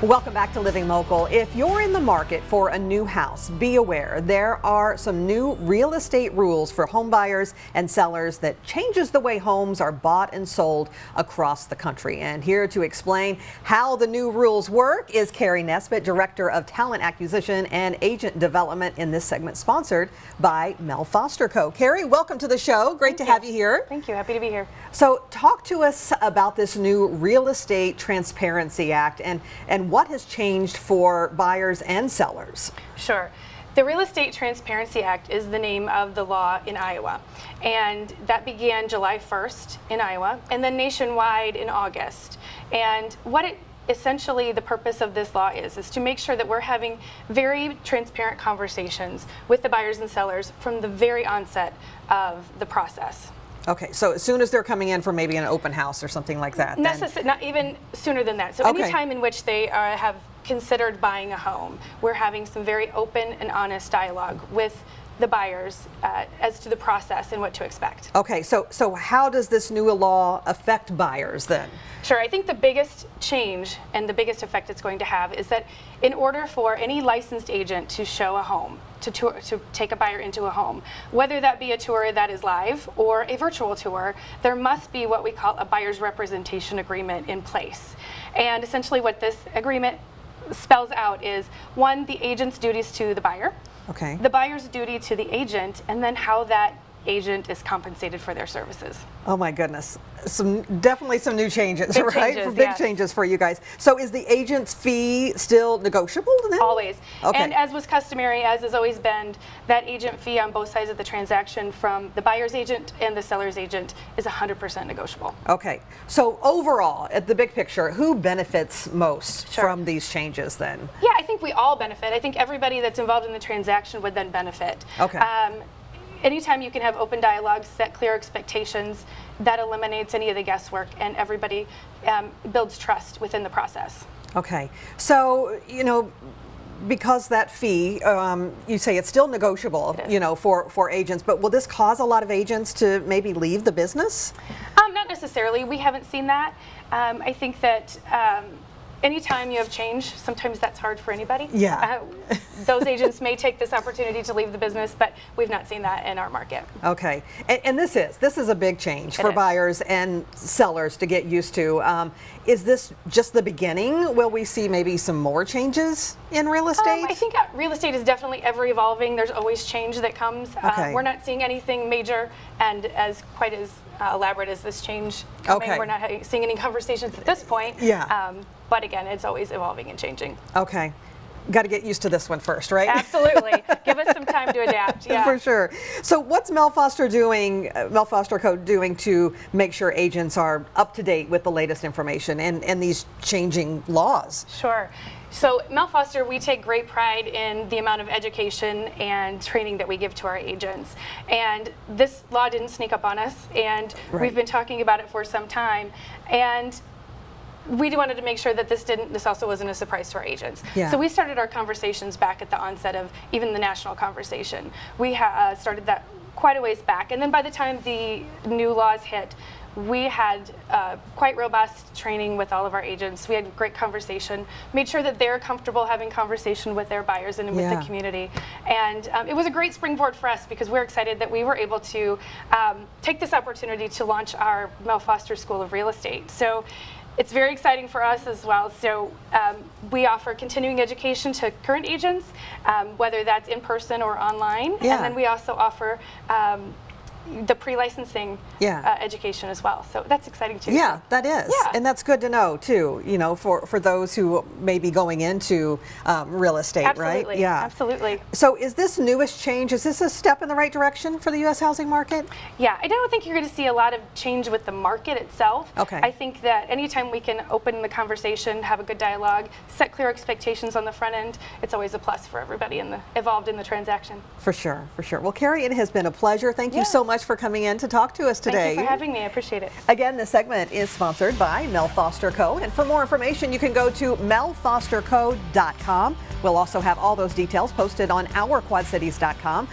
Welcome back to Living Local. If you're in the market for a new house, be aware there are some new real estate rules for home buyers and sellers that changes the way homes are bought and sold across the country. And here to explain how the new rules work is Carie Nesbitt, Director of Talent Acquisition and Agent Development, in this segment sponsored by Mel Foster Co. Carie, welcome to the show. Great to have you here. Thank you. Happy to be here. So talk to us about this new Real Estate Transparency Act and what has changed for buyers and sellers. Sure. The Real Estate Transparency Act is the name of the law in Iowa, and that began July 1st in Iowa and then nationwide in August. And essentially the purpose of this law is to make sure that we're having very transparent conversations with the buyers and sellers from the very onset of the process. Okay, so as soon as they're coming in for maybe an open house or something like that? Not even sooner than that. So any time in which they have considered buying a home, we're having some very open and honest dialogue with the buyers as to the process and what to expect. Okay, so how does this new law affect buyers then? Sure, I think the biggest change and the biggest effect it's going to have is that in order for any licensed agent to show a home, to take a buyer into a home, whether that be a tour that is live or a virtual tour, there must be what we call a buyer's representation agreement in place. And essentially what this agreement spells out is, one, the agent's duties to the buyer, okay, the buyer's duty to the agent, and then how that agent is compensated for their services. Oh my goodness, definitely some new changes, big right? Changes, big yes. changes for you guys. So is the agent's fee still negotiable then? Always. Okay. And as was customary, as has always been, that agent fee on both sides of the transaction from the buyer's agent and the seller's agent is 100% negotiable. Okay. So overall, at the big picture, who benefits most from these changes then? Yeah, I think we all benefit. I think everybody that's involved in the transaction would then benefit. Okay. Anytime you can have open dialogue, set clear expectations, that eliminates any of the guesswork, and everybody builds trust within the process. Okay, so because that fee, you say it's still negotiable, for agents, but will this cause a lot of agents to maybe leave the business? Not necessarily. We haven't seen that. I think that anytime you have change, sometimes that's hard for anybody. Yeah. Those agents may take this opportunity to leave the business, but we've not seen that in our market. Okay, and this is a big change for buyers and sellers to get used to. Is this just the beginning? Will we see maybe some more changes in real estate? I think real estate is definitely ever evolving. There's always change that comes. Okay. We're not seeing anything major and quite as elaborate as this change coming. Okay. We're not seeing any conversations at this point. Yeah. But again, it's always evolving and changing. Okay. Got to get used to this one first, right? Absolutely. Give us some time to adapt. Yeah. For sure. So what's Mel Foster Co. doing to make sure agents are up to date with the latest information and these changing laws? Sure. So Mel Foster, we take great pride in the amount of education and training that we give to our agents. And this law didn't sneak up on us, and we've been talking about it for some time. And we wanted to make sure that this also wasn't a surprise to our agents. Yeah. So we started our conversations back at the onset of even the national conversation. We started that quite a ways back, and then by the time the new laws hit, we had quite robust training with all of our agents. We had great conversation, made sure that they're comfortable having conversation with their buyers and with the community. And it was a great springboard for us because we're excited that we were able to take this opportunity to launch our Mel Foster School of Real Estate. So it's very exciting for us as well. So we offer continuing education to current agents, whether that's in person or online. Yeah. And then we also offer the pre-licensing education as well. So that's exciting too. Yeah, that is. Yeah. And that's good to know too, for those who may be going into real estate, Absolutely. right? Yeah. Absolutely. So is this newest change, is this a step in the right direction for the U.S. housing market? Yeah, I don't think you're going to see a lot of change with the market itself. Okay. I think that anytime we can open the conversation, have a good dialogue, set clear expectations on the front end, it's always a plus for everybody involved in the transaction. For sure, for sure. Well, Carie, it has been a pleasure. Thank you so much for coming in to talk to us today. Thank you for having me. I appreciate it. Again, this segment is sponsored by Mel Foster Co. And for more information, you can go to melfosterco.com. We'll also have all those details posted on ourquadcities.com.